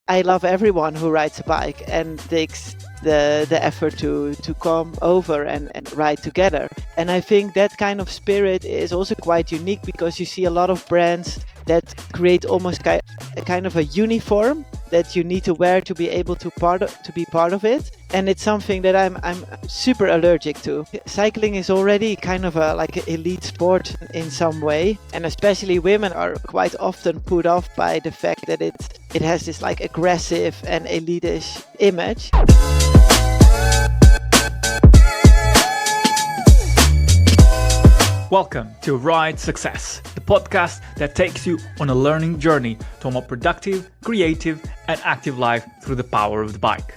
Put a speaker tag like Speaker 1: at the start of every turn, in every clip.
Speaker 1: I love everyone who rides a bike and takes the effort to come over and ride together. And I think that kind of spirit is also quite unique, because you see a lot of brands that create almost a kind of a uniform that you need to wear to be able to be part of it. And it's something that I'm super allergic to. Cycling is already kind of like an elite sport in some way, and especially women are quite often put off by the fact that it has this like aggressive and elitish image.
Speaker 2: Welcome to Ride Success, the podcast that takes you on a learning journey to a more productive, creative, and active life through the power of the bike.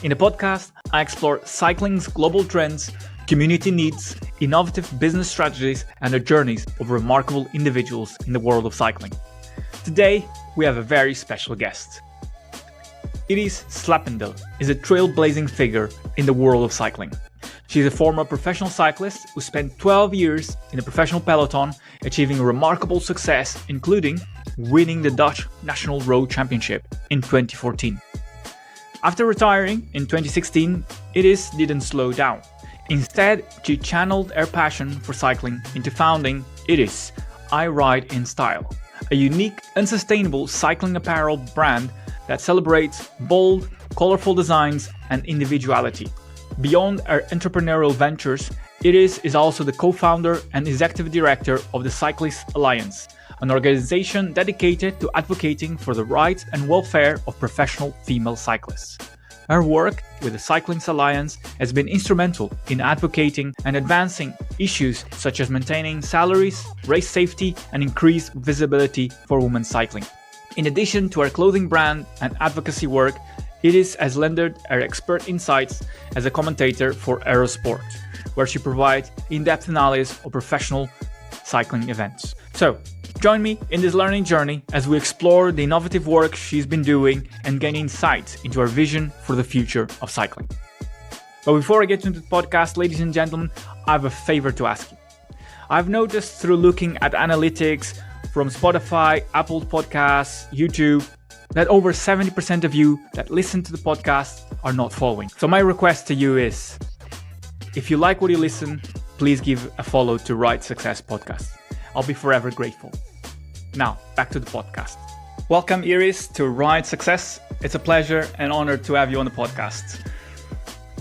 Speaker 2: In the podcast, I explore cycling's global trends, community needs, innovative business strategies, and the journeys of remarkable individuals in the world of cycling. Today, we have a very special guest. Iris Slappendel is a trailblazing figure in the world of cycling. She is a former professional cyclist who spent 12 years in the professional peloton, achieving remarkable success, including winning the Dutch National Road Championship in 2014. After retiring in 2016, Iris didn't slow down. Instead, she channeled her passion for cycling into founding Arriden Style, a unique and sustainable cycling apparel brand that celebrates bold, colorful designs and individuality. Beyond her entrepreneurial ventures, Iris is also the co-founder and executive director of the Cyclists Alliance, an organization dedicated to advocating for the rights and welfare of professional female cyclists. Her work with the Cyclists Alliance has been instrumental in advocating and advancing issues such as maintaining salaries, race safety, and increased visibility for women's cycling. In addition to her clothing brand and advocacy work, Iris has lended her expert insights as a commentator for Eurosport, where she provides in-depth analysis of professional cycling events. So, join me in this learning journey as we explore the innovative work she's been doing and gain insights into her vision for the future of cycling. But before I get into the podcast, ladies and gentlemen, I have a favor to ask you. I've noticed through looking at analytics from Spotify, Apple Podcasts, YouTube, that over 70% of you that listen to the podcast are not following. So my request to you is, if you like what you listen, please give a follow to Ride Success Podcast. I'll be forever grateful. Now, back to the podcast. Welcome, Iris, to Ride Success. It's a pleasure and honor to have you on the podcast.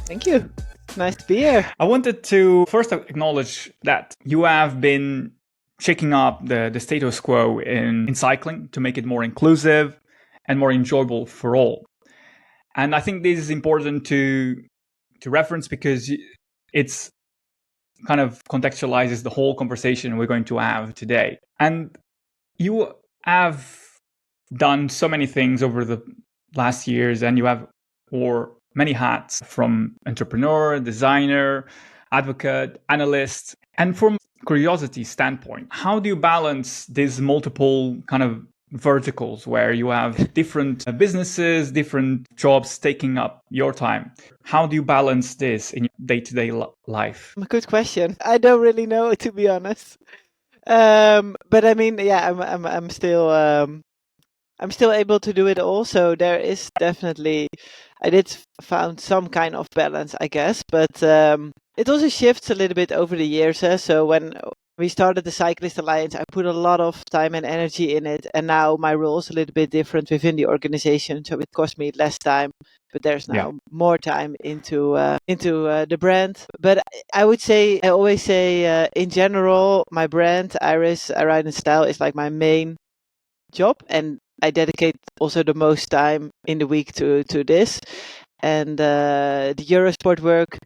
Speaker 1: Thank you. Nice to be here.
Speaker 2: I wanted to first acknowledge that you have been shaking up the status quo in cycling to make it more inclusive and more enjoyable for all. And I think this is important to reference because it's kind of contextualizes the whole conversation we're going to have today. And you have done so many things over the last years, and you have wore many hats, from entrepreneur, designer, advocate, analyst. And from curiosity standpoint, how do you balance these multiple kind of verticals where you have different businesses, different jobs taking up your time? How do you balance this in your day-to-day life?
Speaker 1: Good question. I don't really know, to be honest. But I mean, yeah, I'm still able to do it all. So there is definitely, I did found some kind of balance, I guess. But it also shifts a little bit over the years. So when we started the Cyclists Alliance, I put a lot of time and energy in it, and now my role is a little bit different within the organization, so it costs me less time, but there's now more time into the brand. But I always say, in general, my brand, Arriden Style, is like my main job, and I dedicate also the most time in the week to this. And the Eurosport work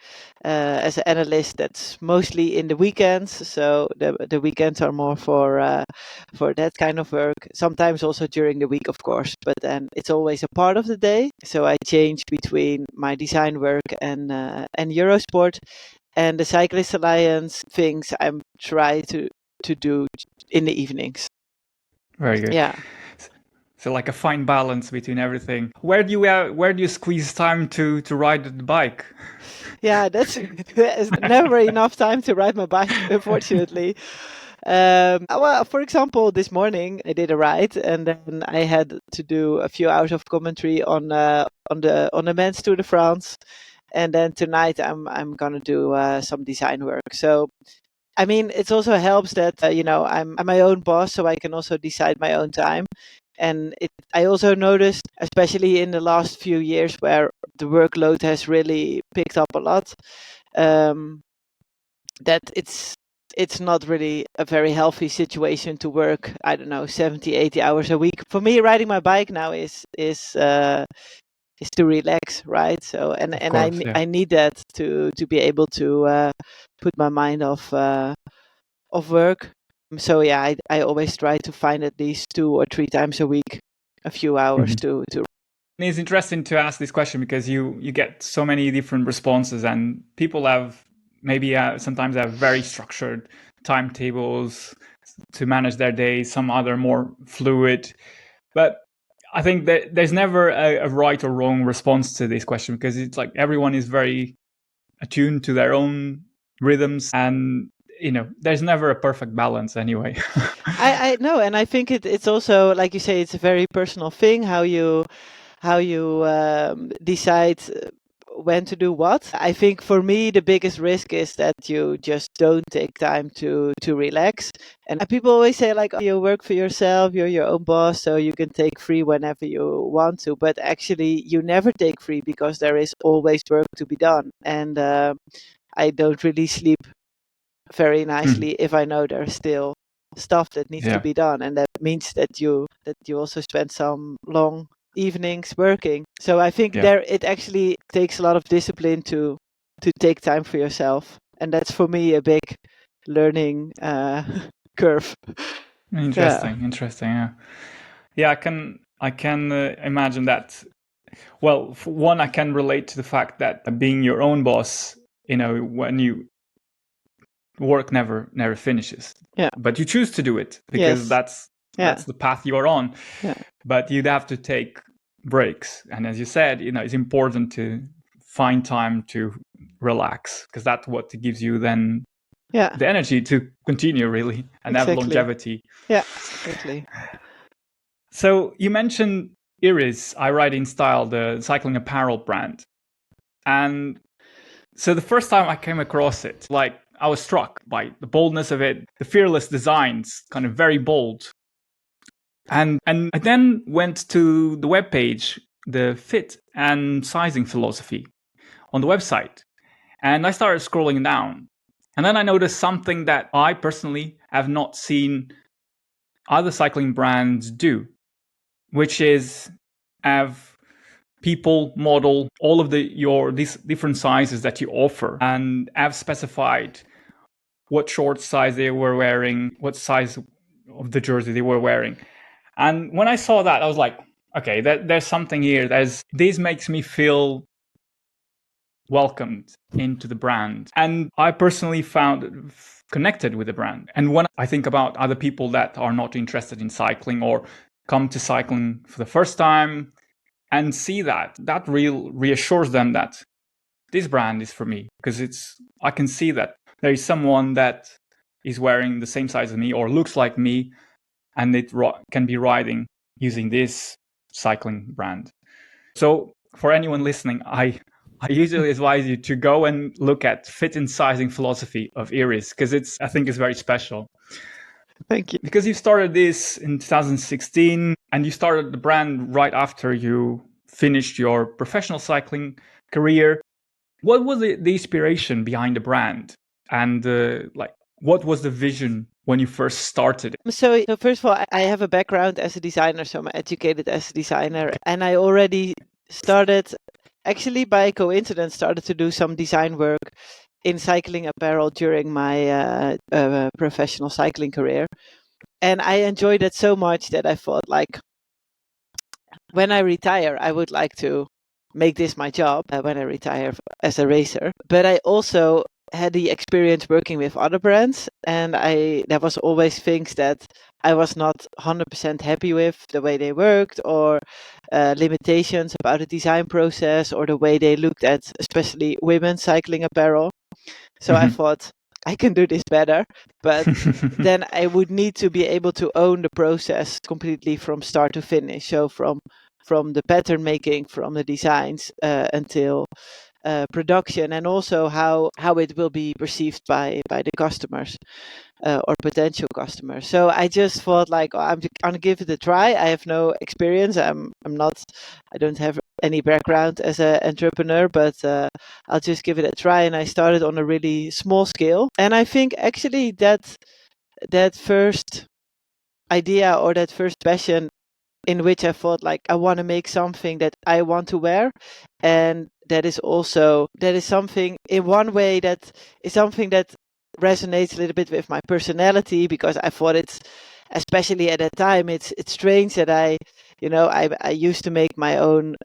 Speaker 1: as an analyst, that's mostly in the weekends. So the weekends are more for that kind of work. Sometimes also during the week, of course, but then it's always a part of the day. So I change between my design work and Eurosport, and the Cyclists Alliance things I try to do in the evenings.
Speaker 2: Very good.
Speaker 1: Yeah.
Speaker 2: So like a fine balance between everything. Where do you squeeze time to ride the bike?
Speaker 1: Yeah, there's never enough time to ride my bike, unfortunately. Well, for example, this morning I did a ride, and then I had to do a few hours of commentary on the men's Tour de France, and then tonight I'm gonna do some design work. So I mean, it also helps that I'm my own boss, so I can also decide my own time. And I also noticed, especially in the last few years, where the workload has really picked up a lot, that it's not really a very healthy situation to work, I don't know, 70, 80 hours a week. For me, riding my bike now is to relax, right? So and
Speaker 2: Of
Speaker 1: and
Speaker 2: course, yeah.
Speaker 1: I need that to be able to put my mind off work. So yeah, I always try to find at least 2 or 3 times a week a few hours to
Speaker 2: It's interesting to ask this question because you get so many different responses, and people have maybe sometimes have very structured timetables to manage their days, some other more fluid. But I think that there's never a right or wrong response to this question, because it's like everyone is very attuned to their own rhythms, and there's never a perfect balance anyway.
Speaker 1: I know, and I think it's also, like you say, it's a very personal thing how you decide when to do what. I think for me the biggest risk is that you just don't take time to relax. And people always say like, oh, you work for yourself, you're your own boss, so you can take free whenever you want to. But actually, you never take free because there is always work to be done. And I don't really sleep very nicely if I know there's still stuff that needs to be done, and that means that you also spend some long evenings working. So I think there it actually takes a lot of discipline to take time for yourself, and that's for me a big learning curve.
Speaker 2: Interesting. Yeah, I can imagine that. Well, for one, I can relate to the fact that being your own boss, when you work never finishes.
Speaker 1: Yeah.
Speaker 2: But you choose to do it because that's the path you're on.
Speaker 1: Yeah.
Speaker 2: But you'd have to take breaks, and as you said, it's important to find time to relax, because that's what gives you then the energy to continue, really, and have longevity.
Speaker 1: Yeah, exactly.
Speaker 2: So you mentioned Iris, Arriden Style, the cycling apparel brand. And so the first time I came across it, like, I was struck by the boldness of it, the fearless designs, kind of very bold. And I then went to the webpage, the fit and sizing philosophy on the website. And I started scrolling down. And then I noticed something that I personally have not seen other cycling brands do, which is have people model all of these different sizes that you offer, and have specified what short size they were wearing, what size of the jersey they were wearing. And when I saw that, I was like, okay, there's something here. This makes me feel welcomed into the brand. And I personally found connected with the brand. And when I think about other people that are not interested in cycling or come to cycling for the first time and see that reassures them that this brand is for me, because I can see that there is someone that is wearing the same size as me or looks like me, and it can be riding using this cycling brand. So for anyone listening, I usually advise you to go and look at fit and sizing philosophy of Iris, because I think it's very special.
Speaker 1: Thank you.
Speaker 2: Because you started this in 2016, and you started the brand right after you finished your professional cycling career. What was the inspiration behind the brand? And what was the vision when you first started?
Speaker 1: So first of all, I have a background as a designer, so I'm educated as a designer, and I already started, actually by coincidence, started to do some design work in cycling apparel during my professional cycling career. And I enjoyed it so much that I thought, like, when I retire, I would like to make this my job when I retire as a racer. But I also had the experience working with other brands, and there was always things that I was not 100% happy with, the way they worked, or limitations about the design process, or the way they looked at especially women's cycling apparel. So I thought, I can do this better, but then I would need to be able to own the process completely from start to finish. So from the pattern making, from the designs until production, and also how it will be perceived by the customers or potential customers. So I just thought like, oh, I'm gonna give it a try. I have no experience. I don't have any background as an entrepreneur, but I'll just give it a try. And I started on a really small scale. And I think actually that first idea or that first passion in which I thought like I want to make something that I want to wear, and that is something in one way that is something that resonates a little bit with my personality, because I thought it's, especially at that time, it's strange that I used to make my own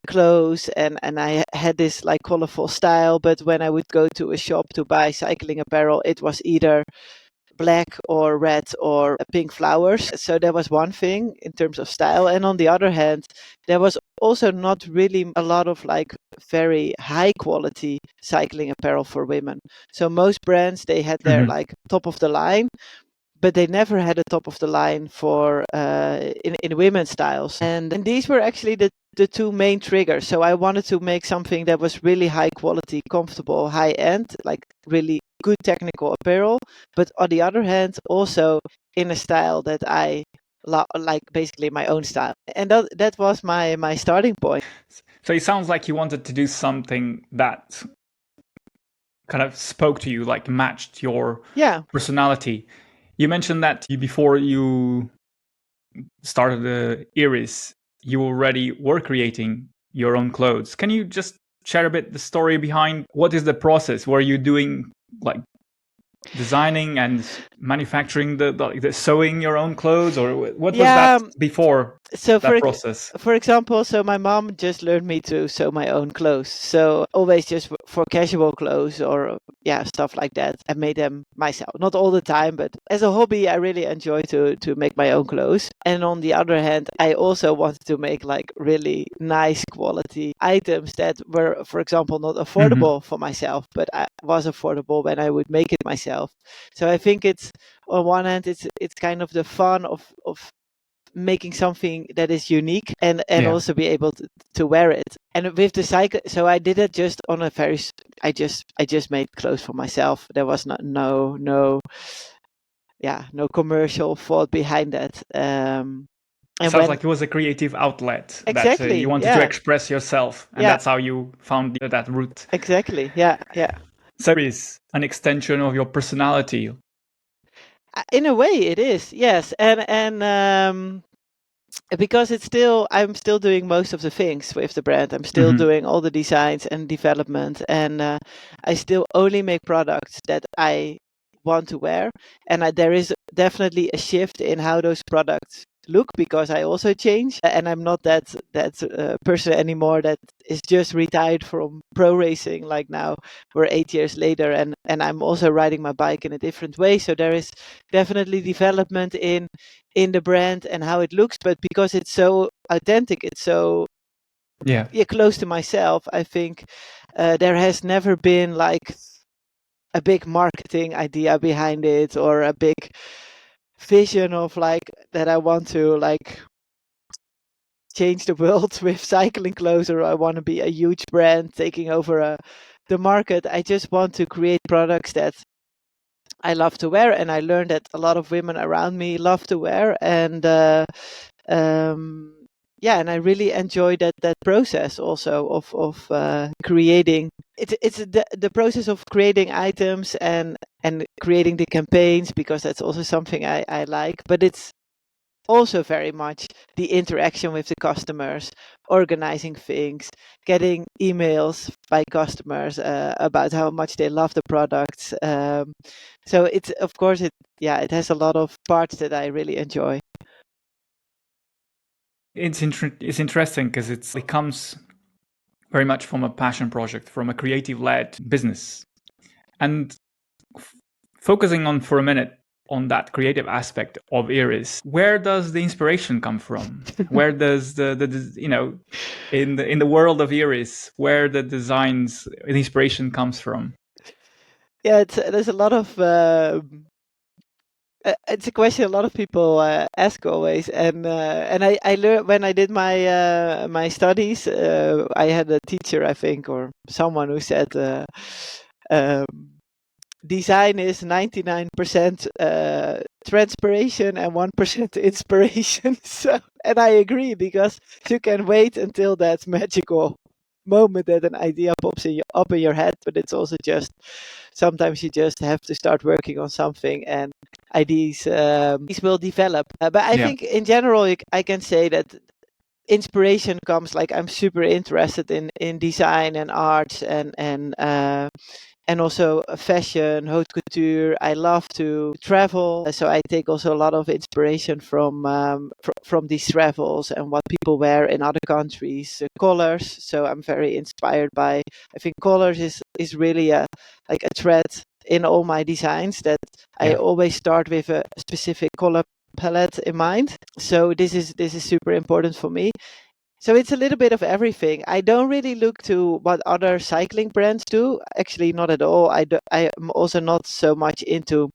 Speaker 1: clothes, and I had this like colorful style, but when I would go to a shop to buy cycling apparel, it was either black or red or pink flowers. So that was one thing in terms of style. And on the other hand, there was also not really a lot of like very high quality cycling apparel for women. So most brands, they had their like top of the line, but they never had a top of the line for in women's styles. And these were actually the two main triggers. So I wanted to make something that was really high quality, comfortable, high end, like really good technical apparel, but on the other hand, also in a style that I like, basically my own style. And that was my starting point.
Speaker 2: So it sounds like you wanted to do something that kind of spoke to you, like matched your personality. You mentioned that before you started the Iris, you already were creating your own clothes. Can you just share a bit the story behind what is the process? Were you doing like designing and manufacturing the sewing your own clothes, or what was that before that process?
Speaker 1: For example, so my mom just learned me to sew my own clothes. So always just for casual clothes or stuff like that, I made them myself. Not all the time, but as a hobby, I really enjoy to make my own clothes. And on the other hand, I also wanted to make like really nice quality items that were, for example, not affordable for myself, but was affordable when I would make it myself. So I think it's, on one hand, it's kind of the fun of making something that is unique and also be able to wear it. And with the cycle, so I did it just on a very, I just made clothes for myself. There was no commercial thought behind that. And
Speaker 2: sounds like it was a creative outlet
Speaker 1: exactly,
Speaker 2: that you wanted to express yourself, and that's how you found that route.
Speaker 1: Exactly. Yeah.
Speaker 2: So it is an extension of your personality.
Speaker 1: In a way, it is, yes, and because I'm still doing most of the things with the brand. I'm still doing all the designs and development, and I still only make products that I want to wear. And there is definitely a shift in how those products look, because I also change, and I'm not that person anymore that is just retired from pro racing. Like now we're 8 years later, and I'm also riding my bike in a different way. So there is definitely development in the brand and how it looks, but because it's so authentic, it's so close to myself, I think there has never been like a big marketing idea behind it, or a big vision of like that I want to like change the world with cycling clothes, or I want to be a huge brand taking over the market. I just want to create products that I love to wear, and I learned that a lot of women around me love to wear, and and I really enjoy that process also of creating. It's the process of creating items and creating the campaigns, because that's also something I like. But it's also very much the interaction with the customers, organizing things, getting emails by customers about how much they love the products. So it's, of course, it has a lot of parts that I really enjoy.
Speaker 2: It's interesting because it comes very much from a passion project, from a creative-led business. And focusing on for a minute on that creative aspect of Iris, where does the inspiration come from? Where does the in the world of Iris, where the inspiration comes from?
Speaker 1: Yeah, there's a lot of it's a question a lot of people ask always, and I learned when I did my studies. I had a teacher, I think, or someone who said um, design is 99% transpiration and 1% inspiration. So, and I agree, because you can wait until that magical moment that an idea pops up in your head, but it's also just sometimes you just have to start working on something, and ideas these will develop. But I think in general, I can say that inspiration comes, like, I'm super interested in design and arts and also fashion, haute couture. I love to travel, so I take also a lot of inspiration from these travels and what people wear in other countries. Colors, so I'm very inspired by. I think colors is really a thread in all my designs, that I always start with a specific color palette in mind. So this is super important for me. So it's a little bit of everything. I don't really look to what other cycling brands do. Actually, not at all. I am also not so much into,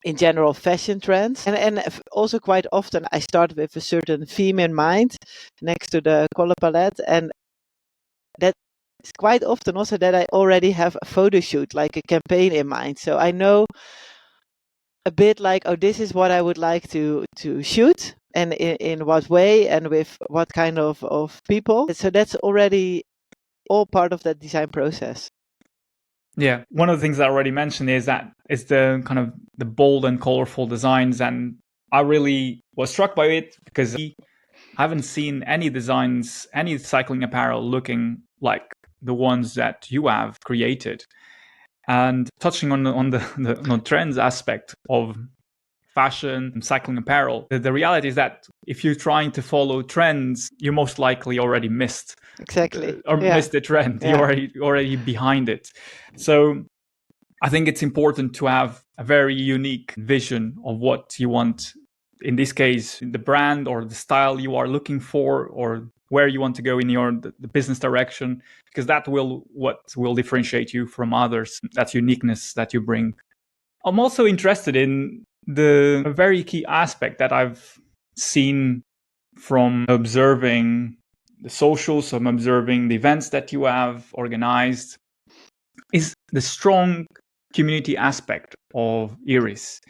Speaker 1: in general, fashion trends. And also quite often I start with a certain theme in mind next to the color palette. And that is quite often also that I already have a photo shoot, like a campaign in mind. So I know a bit like, oh, this is what I would like to shoot, and in what way, and with what kind of people. So that's already all part of that design process.
Speaker 2: Yeah, one of the things I already mentioned is the kind of the bold and colorful designs, and I really was struck by it because I haven't seen any designs, any cycling apparel looking like the ones that you have created. And touching on the trends aspect of fashion and cycling apparel, the reality is that if you're trying to follow trends, you most likely already missed missed the trend.
Speaker 1: Yeah.
Speaker 2: You're already behind it. So I think it's important to have a very unique vision of what you want. In this case, the brand or the style you are looking for, or where you want to go in the business direction, because that what will differentiate you from others. That uniqueness that you bring. I'm also interested in the very key aspect that I've seen from observing the socials, from observing the events that you have organized, is the strong community aspect of Iris.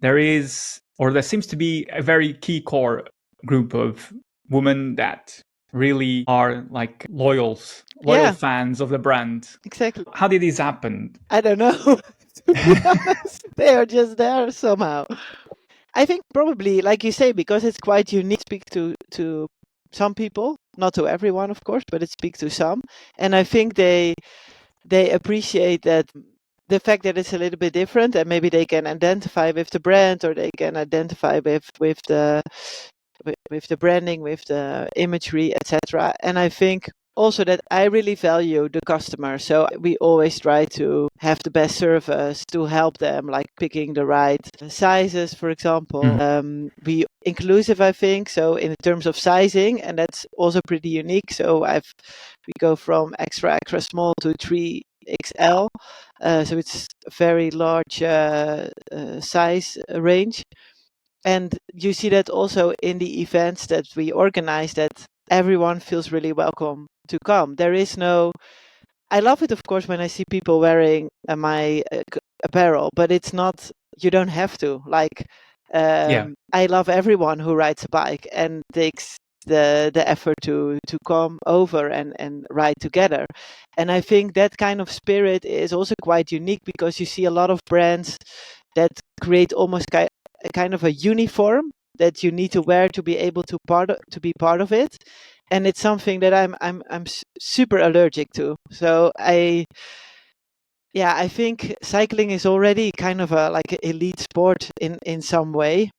Speaker 2: There seems to be a very key core group of women that really are like loyal fans of the brand.
Speaker 1: Exactly.
Speaker 2: How did this happen?
Speaker 1: I don't know. To be honest, they are just there somehow. I think probably, like you say, because it's quite unique. Speak to some people, not to everyone, of course, but it speaks to some, and I think they appreciate that, the fact that it's a little bit different, and maybe they can identify with the brand, or they can identify with the branding, with the imagery, etc. And I think also that I really value the customer, so we always try to have the best service to help them, like picking the right sizes, for example. We inclusive, I think, so in terms of sizing, and that's also pretty unique. So we go from extra small to 3XL, so it's a very large size range. And you see that also in the events that we organize, that everyone feels really welcome to come. There is no, I love it, of course, when I see people wearing my apparel, but it's not, you don't have to. Like, I love everyone who rides a bike and takes the effort to come over and ride together. And I think that kind of spirit is also quite unique, because you see a lot of brands that create almost a kind of a uniform that you need to wear to be able to be part of it, and it's something that I'm super allergic to. So I think cycling is already kind of a like an elite sport in some way,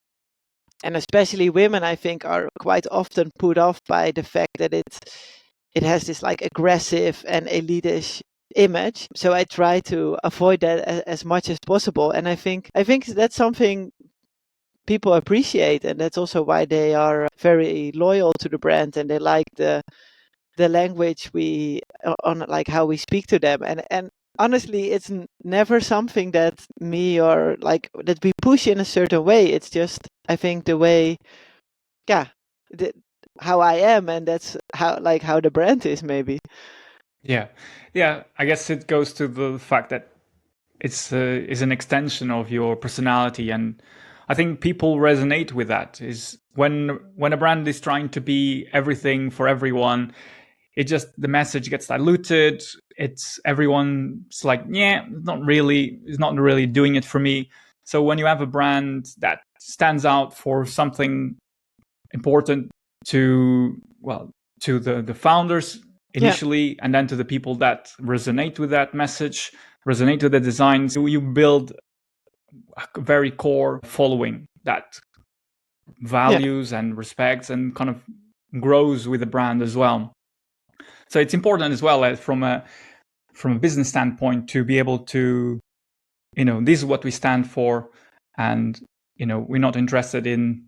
Speaker 1: and especially women, I think, are quite often put off by the fact that it has this like aggressive and elitish image. So I try to avoid that as much as possible, and I think that's something people appreciate, and that's also why they are very loyal to the brand, and they like the language we on, like how we speak to them. And honestly, it's never something that me or like that we push in a certain way. It's just, I think, the way, yeah, the, how I am, and that's how the brand is, maybe.
Speaker 2: Yeah, I guess it goes to the fact that it's is an extension of your personality, and I think people resonate with that. Is when a brand is trying to be everything for everyone, it just, the message gets diluted. It's everyone's like, yeah, it's not really doing it for me. So when you have a brand that stands out for something important to, well, to the founders initially, and then to the people that resonate with that message, resonate with the designs, you build a very core following that values and respects and kind of grows with the brand as well. So it's important as well as from a business standpoint to be able to, this is what we stand for, and we're not interested in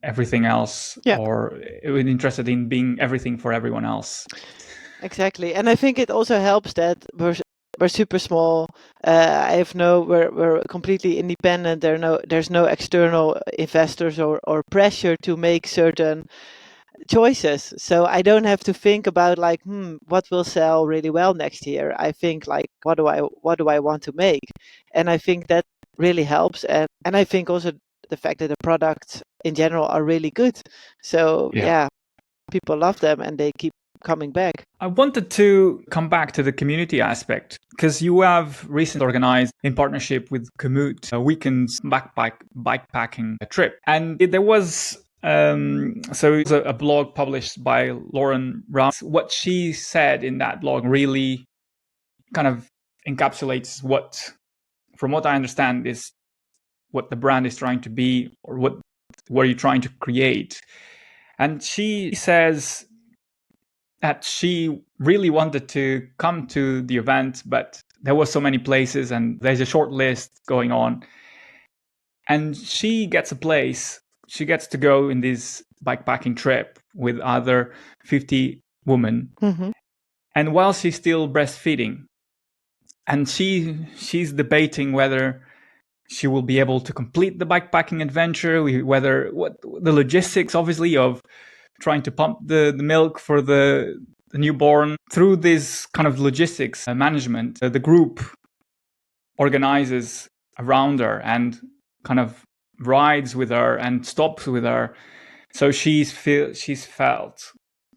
Speaker 2: everything else, or we're interested in being everything for everyone else.
Speaker 1: Exactly, and I think it also helps that we're super small. We're completely independent. There's no external investors or pressure to make certain choices. So I don't have to think about like, what will sell really well next year. I think like, what do I want to make? And I think that really helps. And I think also the fact that the products in general are really good. So yeah, people love them and they keep coming back.
Speaker 2: I wanted to come back to the community aspect, because you have recently organized, in partnership with Komoot, a weekend's bikepacking trip. And there was so it was a blog published by Lauren Brown. What she said in that blog really kind of encapsulates what, from what I understand, is what the brand is trying to be, or what you're trying to create. And she says that she really wanted to come to the event, but there were so many places and there's a short list going on. And she gets a place. She gets to go in this bikepacking trip with other 50 women.
Speaker 1: Mm-hmm.
Speaker 2: And while she's still breastfeeding, and she's debating whether she will be able to complete the bikepacking adventure, what the logistics, obviously, of trying to pump the milk for the newborn. Through this kind of logistics management, the group organizes around her and kind of rides with her and stops with her. So she felt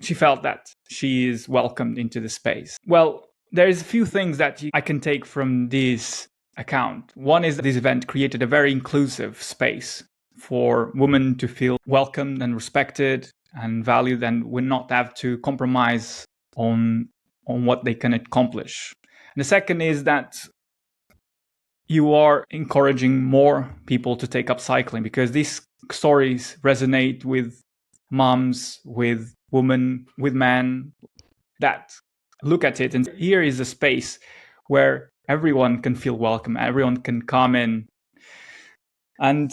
Speaker 2: that she is welcomed into the space. Well, there's a few things that I can take from this account. One is that this event created a very inclusive space for women to feel welcomed and respected and valued, and will not have to compromise on what they can accomplish. And the second is that you are encouraging more people to take up cycling, because these stories resonate with moms, with women, with men that look at it, and here is a space where everyone can feel welcome, everyone can come in. And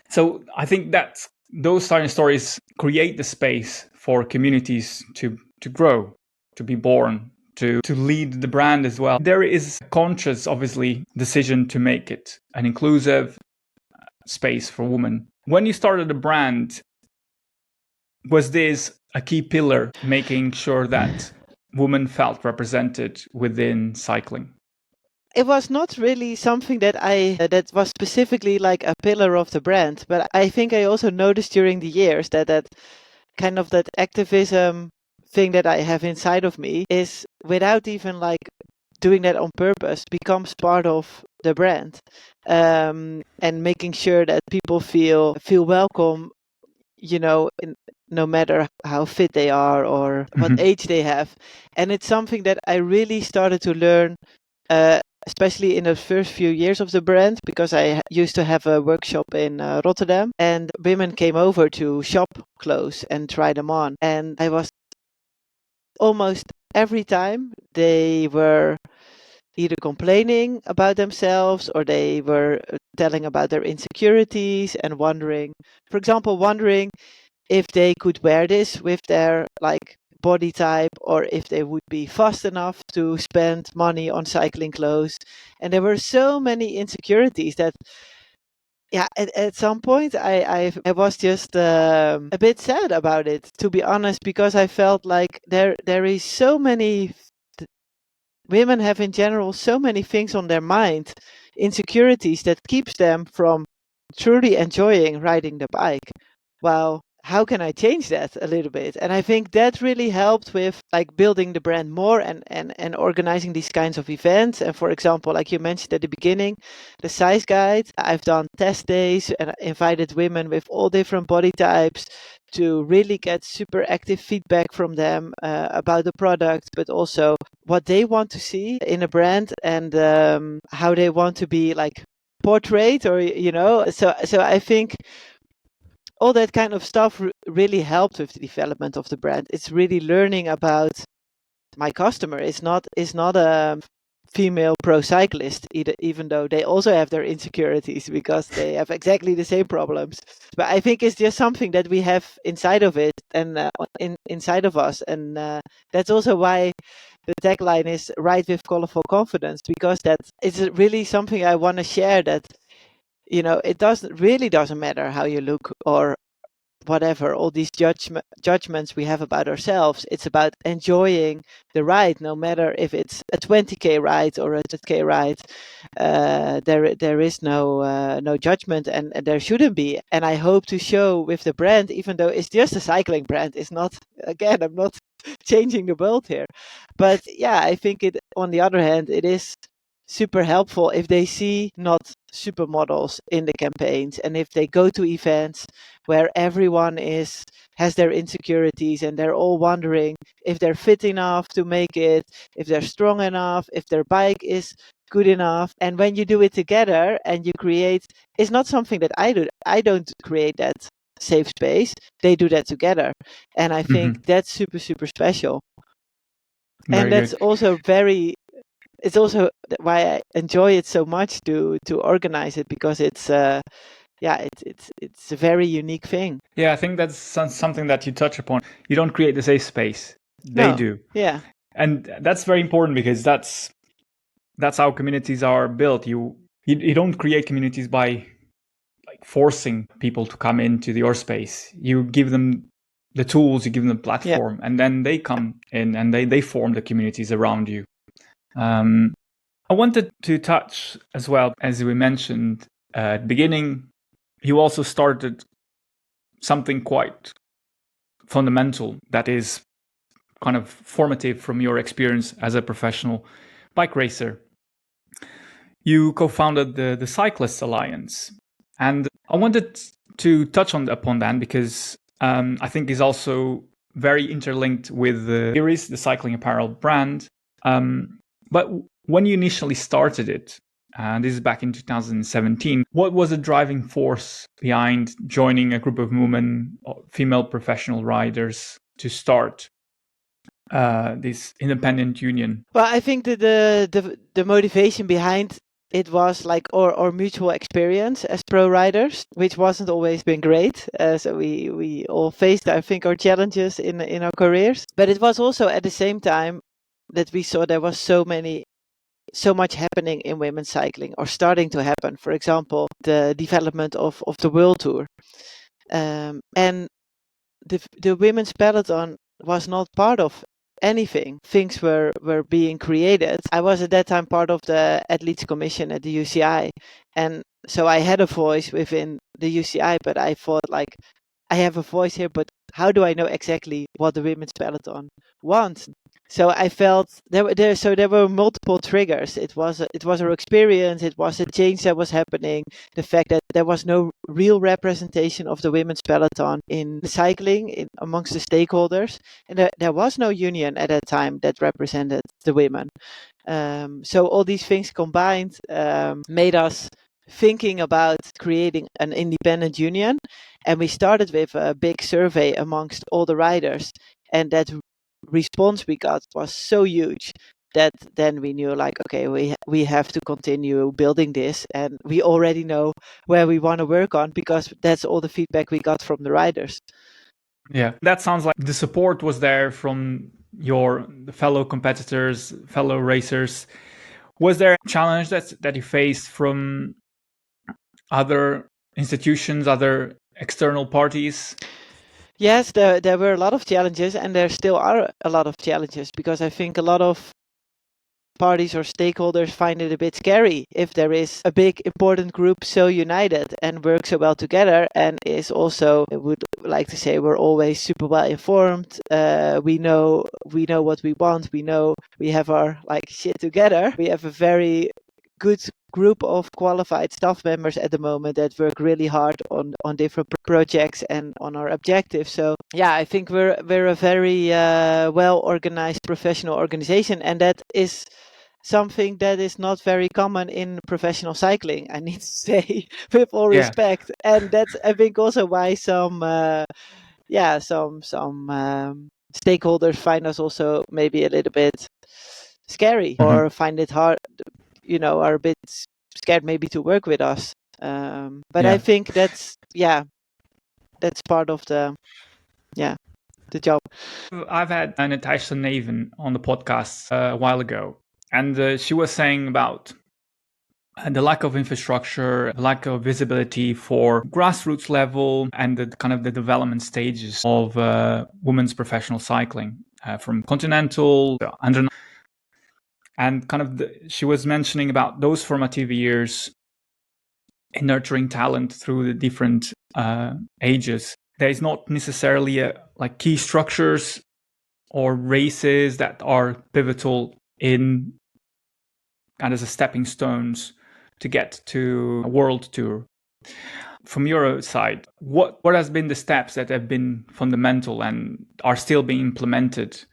Speaker 2: so I think that those kind of stories create the space for communities to grow, to be born, to lead the brand as well. There is a conscious, obviously, decision to make it an inclusive space for women. When you started the brand, was this a key pillar, making sure that women felt represented within cycling?
Speaker 1: It was not really something that that was specifically like a pillar of the brand, but I think I also noticed during the years that kind of that activism thing that I have inside of me is, without even like doing that on purpose, becomes part of the brand, and making sure that people feel welcome, no matter how fit they are or what age they have. And it's something that I really started to learn, especially in the first few years of the brand, because I used to have a workshop in Rotterdam, and women came over to shop clothes and try them on. And I was almost every time they were either complaining about themselves, or they were telling about their insecurities and wondering if they could wear this with their like body type, or if they would be fast enough to spend money on cycling clothes. And there were so many insecurities that, yeah, at some point I was just a bit sad about it, to be honest, because I felt like there is so many women have in general so many things on their mind, insecurities that keeps them from truly enjoying riding the bike. Well, how can I change that a little bit? And I think that really helped with like building the brand more and organizing these kinds of events. And for example, like you mentioned at the beginning, the size guide, I've done test days and I invited women with all different body types to really get super active feedback from them about the product, but also what they want to see in a brand and how they want to be like portrayed, or so I think all that kind of stuff really helped with the development of the brand. It's really learning about my customer. It's not a female pro cyclist, even though they also have their insecurities because they have exactly the same problems. But I think it's just something that we have inside of it and inside of us, and that's also why the tagline is "Ride with colorful confidence," because that is really something I want to share. That it doesn't matter how you look or whatever, all these judgments we have about ourselves. It's about enjoying the ride, no matter if it's a 20K ride or a 100K ride. There is no judgment, and there shouldn't be. And I hope to show with the brand, even though it's just a cycling brand, it's not, again, I'm not changing the world here. But yeah, I think it, on the other hand, it is super helpful if they see not supermodels in the campaigns, and if they go to events where everyone has their insecurities and they're all wondering if they're fit enough to make it, if they're strong enough, if their bike is good enough. And when you do it together and you create, it's not something that I do. I don't create that safe space. They do that together. And I think that's super, super special.
Speaker 2: Very
Speaker 1: and that's
Speaker 2: good.
Speaker 1: also it's also why I enjoy it so much to organize it, because it's it's a very unique thing.
Speaker 2: Yeah, I think that's something that you touch upon. You don't create the safe space. They
Speaker 1: No.
Speaker 2: do.
Speaker 1: Yeah.
Speaker 2: And that's very important, because that's how communities are built. You don't create communities by like forcing people to come into your space. You give them the tools, you give them the platform, and then they come in and they form the communities around you. I wanted to touch as well, as we mentioned at the beginning, you also started something quite fundamental that is kind of formative from your experience as a professional bike racer. You co-founded the Cyclists Alliance, and I wanted to touch upon that because I think is also very interlinked with Iris, the cycling apparel brand. But when you initially started it, and this is back in 2017, what was the driving force behind joining a group of women, female professional riders, to start this independent union?
Speaker 1: Well, I think that the motivation behind it was like our mutual experience as pro riders, which wasn't always been great. So we all faced, I think, our challenges in our careers. But it was also at the same time that we saw there was so much happening in women's cycling, or starting to happen. For example, the development of the World Tour, and the women's peloton was not part of anything. Things were being created. I was at that time part of the athletes commission at the UCI, and so I had a voice within the UCI, but I thought, like, I have a voice here, but how do I know exactly what the women's peloton wants? So I felt there were multiple triggers. It was our experience. It was a change that was happening. The fact that there was no real representation of the women's peloton in cycling amongst the stakeholders, and there was no union at that time that represented the women. So all these things combined made us thinking about creating an independent union, and we started with a big survey amongst all the riders, and that response we got was so huge that then we knew, like, okay, we have to continue building this, and we already know where we want to work on, because that's all the feedback we got from the riders.
Speaker 2: Yeah, that sounds like the support was there from your fellow competitors, fellow racers. Was there a challenge that you faced from other institutions, other external parties?
Speaker 1: Yes, there were a lot of challenges, and there still are a lot of challenges, because I think a lot of parties or stakeholders find it a bit scary if there is a big important group so united and works so well together, and is also, I would like to say, we're always super well informed. We know what we want. We know we have our shit together. We have a very good group of qualified staff members at the moment that work really hard on different projects and on our objectives. So yeah, I think we're a very well organized professional organization, and that is something that is not very common in professional cycling, I need to say, with all respect. And that's, I think, also why some stakeholders find us also maybe a little bit scary, or find it hard, are a bit scared maybe to work with us. But I think that's part of the job.
Speaker 2: I've had Natasha Naven on the podcast a while ago, and she was saying about the lack of infrastructure, lack of visibility for grassroots level, and the kind of the development stages of women's professional cycling, from continental to under. And kind of she was mentioning about those formative years in nurturing talent through the different ages. There is not necessarily like key structures or races that are pivotal in and as a stepping stones to get to a world tour. From your side, what has been the steps that have been fundamental and are still being implemented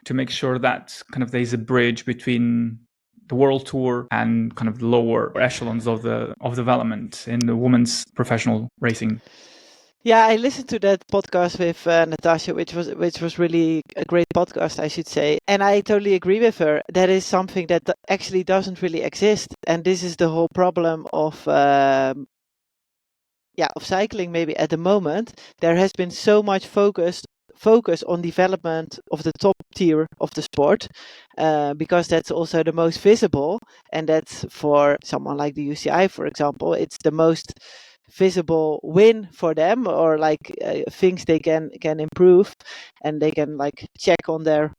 Speaker 2: to make sure that kind of there's a bridge between the world tour and kind of the lower echelons of development in the women's professional racing?
Speaker 1: Yeah, I listened to that podcast with Natasha, which was really a great podcast, I should say. And I totally agree with her. That is something that actually doesn't really exist. And this is the whole problem of cycling maybe at the moment. There has been so much focus on development of the top tier of the sport, because that's also the most visible. And that's, for someone like the UCI, for example, it's the most visible win for them, or things they can improve, and they can check on their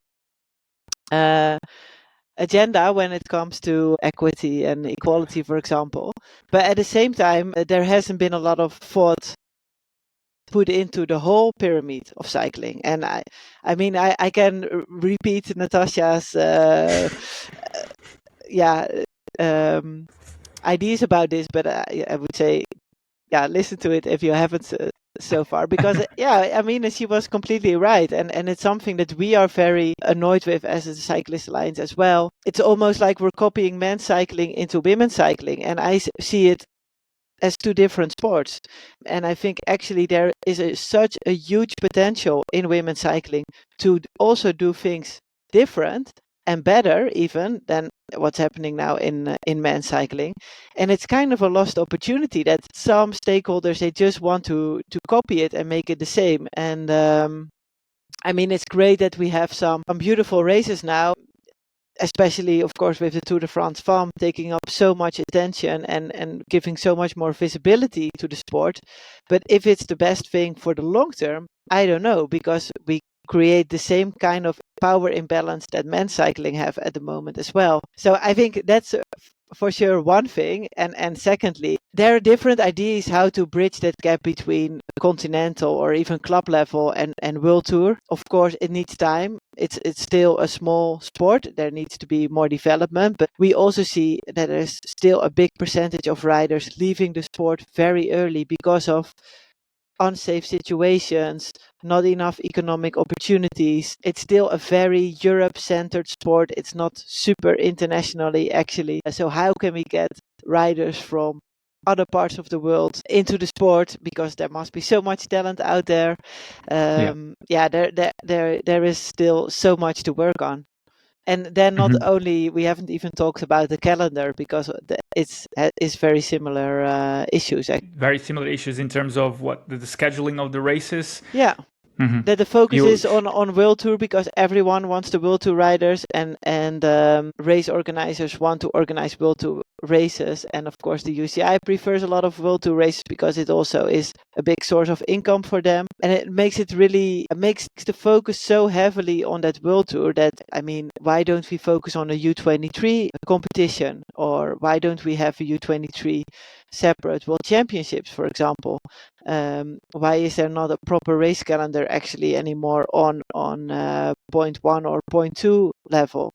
Speaker 1: agenda when it comes to equity and equality, for example. But at the same time, there hasn't been a lot of thought put into the whole pyramid of cycling. And I mean, I can repeat Natasha's ideas about this, but I would say, listen to it if you haven't so far, because I mean, she was completely right, and it's something that we are very annoyed with as a Cyclists Alliance as well. It's almost like we're copying men's cycling into women's cycling, and I see it as two different sports. And I think actually there is such a huge potential in women's cycling to also do things different and better even than what's happening now in men's cycling. And it's kind of a lost opportunity that some stakeholders, they just want to copy it and make it the same. And I mean, it's great that we have some beautiful races now, especially, of course, with the Tour de France Femmes taking up so much attention and giving so much more visibility to the sport. But if it's the best thing for the long term, I don't know, because we create the same kind of power imbalance that men's cycling have at the moment as well. So I think that's for sure one thing. And secondly, there are different ideas how to bridge that gap between continental or even club level and world tour. Of course, it needs time. It's still a small sport. There needs to be more development, but we also see that there's still a big percentage of riders leaving the sport very early because of unsafe situations, not enough economic opportunities. It's still a very Europe-centered sport. It's not super internationally, actually. So how can we get riders from other parts of the world into the sport, because there must be so much talent out there. There is still so much to work on. And then not only, we haven't even talked about the calendar, because it's very similar issues.
Speaker 2: Very similar issues in terms of what the scheduling of the races.
Speaker 1: Yeah. that the focus is on World Tour because everyone wants the World Tour riders, and race organizers want to organize World Tour races, and of course the UCI prefers a lot of World Tour races because it also is a big source of income for them, and it makes the focus so heavily on that World Tour that, I mean, why don't we focus on a U23 competition, or why don't we have a U23 separate World Championships, for example? Why is there not a proper race calendar actually anymore on point 1 or point 2 level?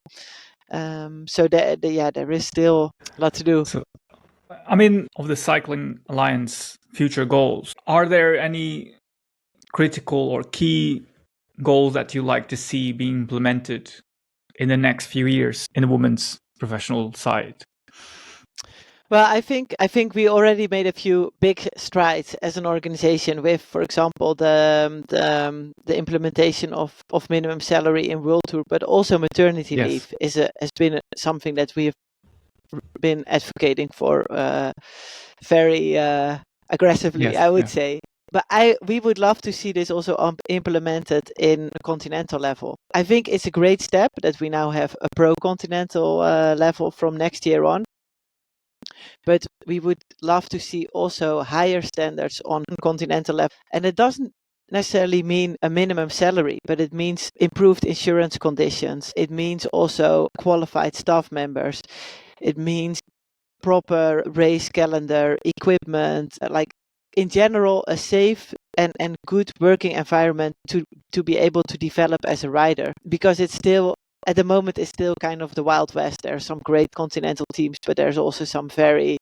Speaker 1: So there is still a lot to do.
Speaker 2: So, I mean, of the Cycling Alliance future goals, are there any critical or key goals that you like to see being implemented in the next few years in the women's professional side?
Speaker 1: Well, I think we already made a few big strides as an organization with, for example, the implementation of minimum salary in World Tour, but also maternity leave has been something that we have been advocating for very aggressively, I would say. But we would love to see this also implemented in a continental level. I think it's a great step that we now have a pro-continental level from next year on. But we would love to see also higher standards on continental level. And it doesn't necessarily mean a minimum salary, but it means improved insurance conditions. It means also qualified staff members. It means proper race calendar, equipment, like in general, a safe and good working environment to be able to develop as a rider, because it's still, at the moment, it's still kind of the Wild West. There are some great continental teams, but there's also some very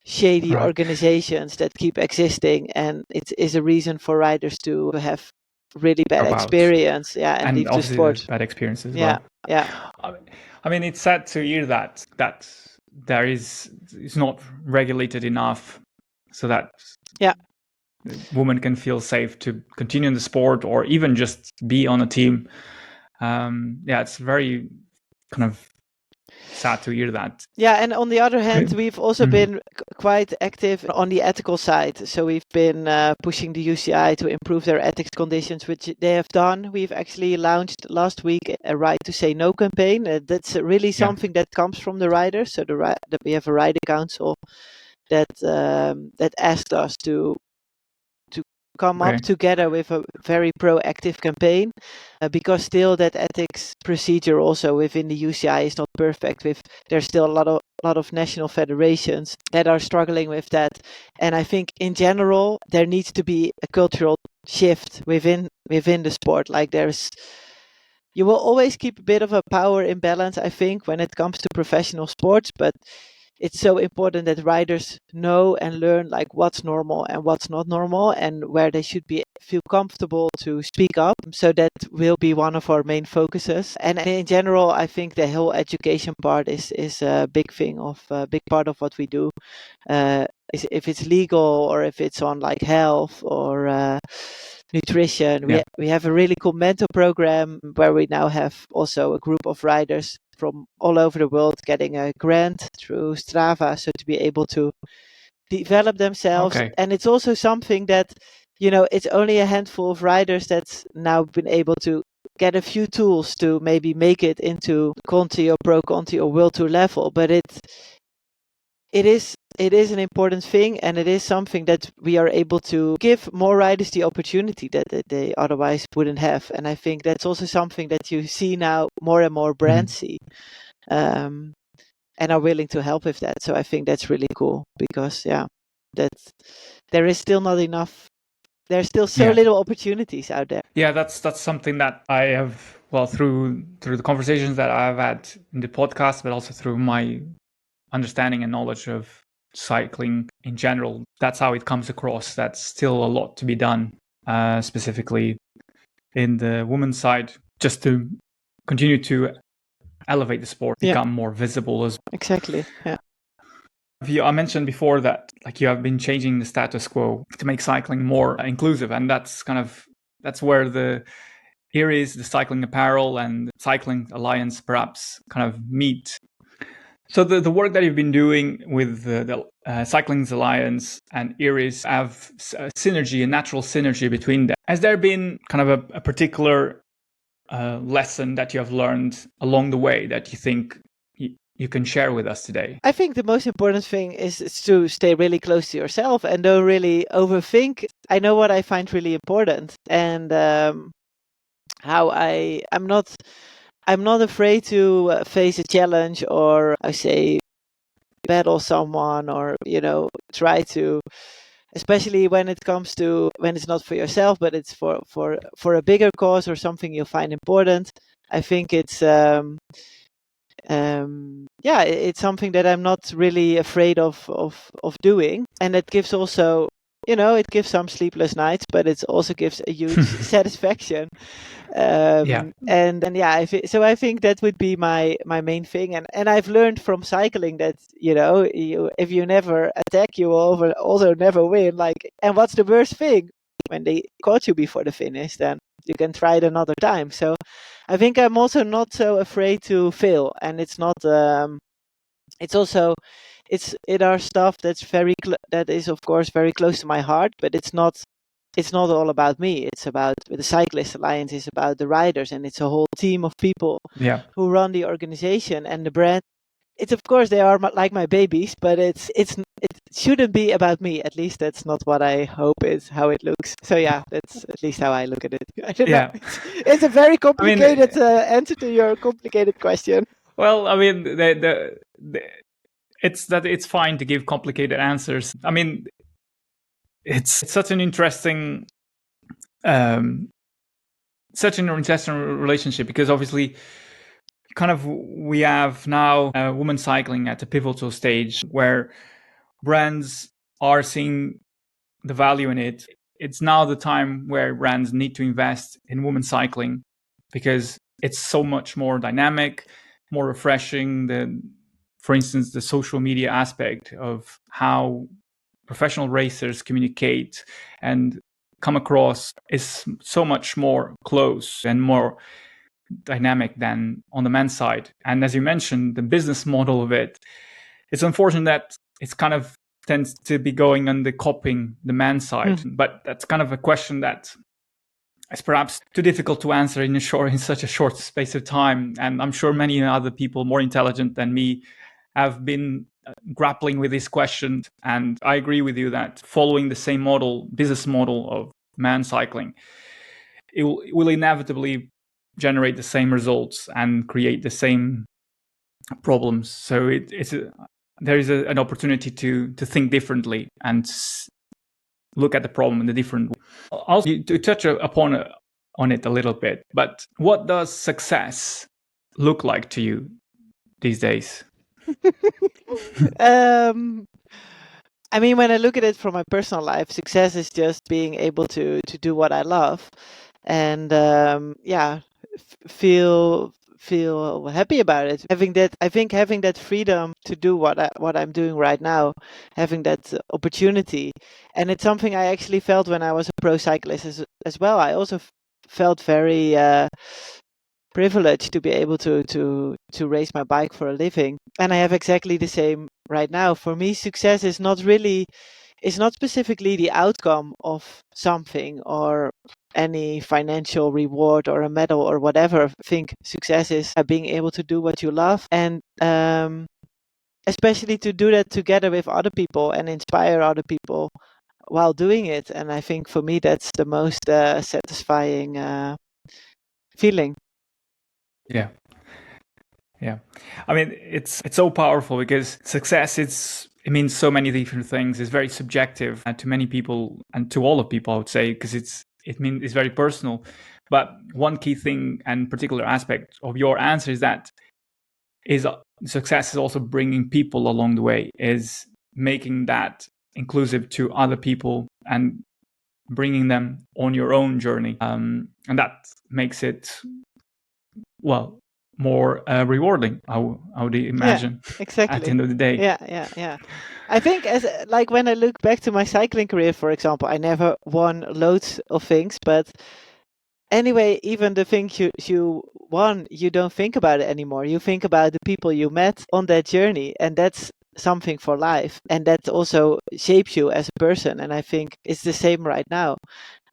Speaker 1: shady organizations that keep existing, and it is a reason for riders to have really bad experience, and leave the sport.
Speaker 2: Bad experiences.
Speaker 1: Yeah.
Speaker 2: I mean, it's sad to hear that there is, it's not regulated enough so that women can feel safe to continue in the sport or even just be on a team. It's very kind of sad to hear that. Yeah,
Speaker 1: and on the other hand, we've also been quite active on the ethical side. So we've been pushing the UCI to improve their ethics conditions, which they have done. We've actually launched last week a Right to Say No campaign. That's really something that comes from the riders. So we have a rider council that asked us to come up together with a very proactive campaign, because still that ethics procedure also within the UCI is not perfect. There's still a lot of national federations that are struggling with that, and I think in general there needs to be a cultural shift within the sport. Like you will always keep a bit of a power imbalance, I think, when it comes to professional sports, but it's so important that riders know and learn like what's normal and what's not normal, and where they should feel comfortable to speak up. So that will be one of our main focuses. And in general, I think the whole education part is a big part of what we do. If it's legal or if it's on like health or nutrition, we have a really cool mentor program where we now have also a group of riders from all over the world getting a grant through Strava, so to be able to develop themselves. And it's also something that, it's only a handful of riders that's now been able to get a few tools to maybe make it into Conti or Pro Conti or World Tour level, but it is an important thing, and it is something that we are able to give more riders the opportunity that they otherwise wouldn't have. And I think that's also something that you see now more and more brands see, and are willing to help with that. So I think that's really cool, because there is still not enough. There's still so little opportunities out there.
Speaker 2: Yeah, that's something that I have, through the conversations that I've had in the podcast, but also through my understanding and knowledge of cycling in general. That's how it comes across. That's still a lot to be done, specifically in the women's side, just to continue to elevate the sport, become more visible as well.
Speaker 1: Exactly. Yeah.
Speaker 2: I mentioned before that you have been changing the status quo to make cycling more inclusive, and that's where the Iris, the cycling apparel, and Cycling Alliance perhaps kind of meet. So the work that you've been doing with the Cyclists Alliance and Iris have a synergy, a natural synergy between them. Has there been kind of a particular lesson that you have learned along the way that you think you can share with us today?
Speaker 1: I think the most important thing is to stay really close to yourself and don't really overthink. I know what I find really important, and how I'm not afraid to face a challenge, or I say battle someone, or try to, especially when it comes to when it's not for yourself but it's for a bigger cause or something you find important. I think it's it's something that I'm not really afraid of doing, and it gives also, it gives some sleepless nights, but it also gives a huge satisfaction. And then so I think that would be my main thing, and I've learned from cycling that if you never attack, you will also never win. Like, and what's the worst thing? When they caught you before the finish, then you can try it another time. So I think I'm also not so afraid to fail, and it's not it's also it are stuff that's that is of course very close to my heart, but it's not all about me. It's about, with the Cyclists Alliance, is about the riders, and it's a whole team of people who run the organization and the brand. It's, of course, they are like my babies, but it shouldn't be about me. At least that's not what I hope is how it looks. So yeah, that's at least how I look at it. I don't know. It's a very complicated answer to your complicated question.
Speaker 2: Well, I mean, it's fine to give complicated answers. I mean, it's such an interesting relationship, because obviously kind of we have now women cycling at a pivotal stage where brands are seeing the value in it. It's now the time where brands need to invest in women cycling, because it's so much more dynamic, more refreshing than, for instance, the social media aspect of how professional racers communicate and come across is so much more close and more dynamic than on the men's side. And as you mentioned, the business model of it's unfortunate that it's kind of tends to be going on the copying the men's side. But that's kind of a question that is perhaps too difficult to answer in such a short space of time. And I'm sure many other people more intelligent than me have been grappling with this question. And I agree with you that following the same business model of man cycling, it will inevitably generate the same results and create the same problems. So there is an opportunity to think differently and look at the problem in a different way. Also, to touch upon it a little bit, but what does success look like to you these days?
Speaker 1: I mean, when I look at it from my personal life, success is just being able to do what I love, and feel happy about it. I think having that freedom to do what I'm doing right now, having that opportunity, and it's something I actually felt when I was a pro cyclist as well. I also felt very privileged to be able to race my bike for a living, and I have exactly the same right now. For me, success is not specifically the outcome of something or any financial reward or a medal or whatever. I think success is being able to do what you love, and especially to do that together with other people and inspire other people while doing it. And I think for me that's the most satisfying feeling.
Speaker 2: Yeah. I mean, it's so powerful, because success, it means so many different things. It's very subjective to many people, and to all of people, I would say, because it's very personal. But one key thing and particular aspect of your answer is that success is also bringing people along the way, is making that inclusive to other people and bringing them on your own journey. And that makes it, well, more rewarding, I would imagine.
Speaker 1: Exactly.
Speaker 2: At the end of the day.
Speaker 1: Yeah. I think when I look back to my cycling career, for example, I never won loads of things, but anyway, even the things you won, you don't think about it anymore. You think about the people you met on that journey, and that's something for life, and that also shapes you as a person. And I think it's the same right now.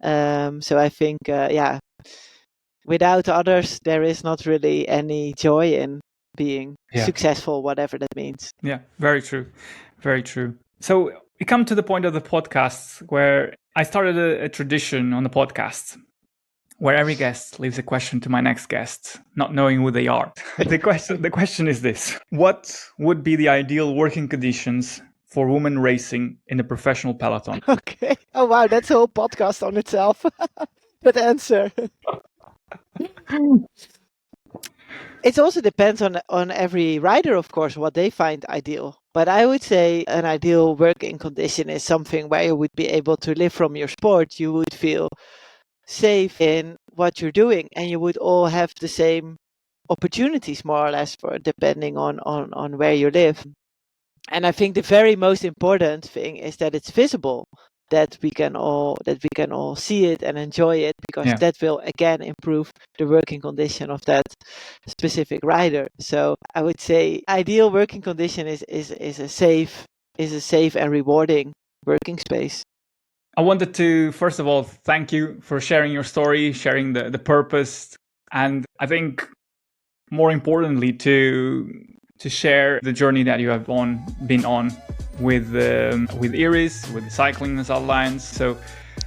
Speaker 1: So I think, without others, there is not really any joy in being successful, whatever that means.
Speaker 2: Yeah, very true. Very true. So we come to the point of the podcast where I started a tradition on the podcast where every guest leaves a question to my next guest, not knowing who they are. The question is this: what would be the ideal working conditions for women racing in the professional peloton?
Speaker 1: Okay. Oh, wow. That's a whole podcast on itself. That answer. It also depends on every rider, of course, what they find ideal. But I would say an ideal working condition is something where you would be able to live from your sport. You would feel safe in what you're doing, and you would all have the same opportunities, more or less, for depending on where you live. And I think the very most important thing is that it's visible, that we can all see it and enjoy it, because that will again improve the working condition of that specific rider. So I would say ideal working condition is a safe and rewarding working space.
Speaker 2: I wanted to, first of all, thank you for sharing your story, sharing the purpose, and I think more importantly to share the journey that you have been on with Iris, with the Cyclists Alliance. So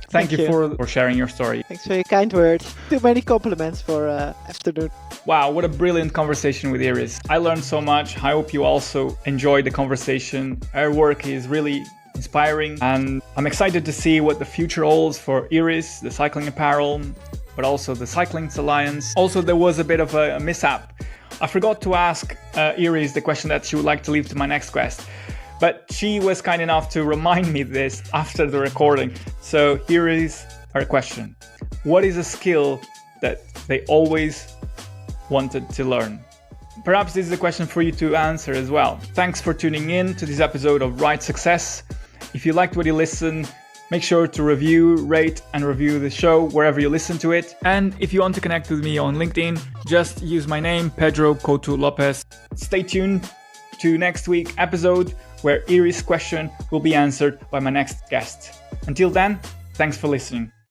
Speaker 2: thank you for sharing your story.
Speaker 1: Thanks for your kind words. Too many compliments for afternoon.
Speaker 2: Wow, what a brilliant conversation with Iris. I learned so much. I hope you also enjoyed the conversation. Her work is really inspiring, and I'm excited to see what the future holds for Iris, the cycling apparel, but also the Cyclists Alliance. Also, there was a bit of a mishap. I forgot to ask Iris the question that she would like to leave to my next guest, but she was kind enough to remind me this after the recording. So here is her question. What is a skill that they always wanted to learn? Perhaps this is a question for you to answer as well. Thanks for tuning in to this episode of Ride Success. If you liked what you listened, make sure to rate and review the show wherever you listen to it. And if you want to connect with me on LinkedIn, just use my name, Pedro Couto Lopes. Stay tuned to next week's episode where Iris' question will be answered by my next guest. Until then, thanks for listening.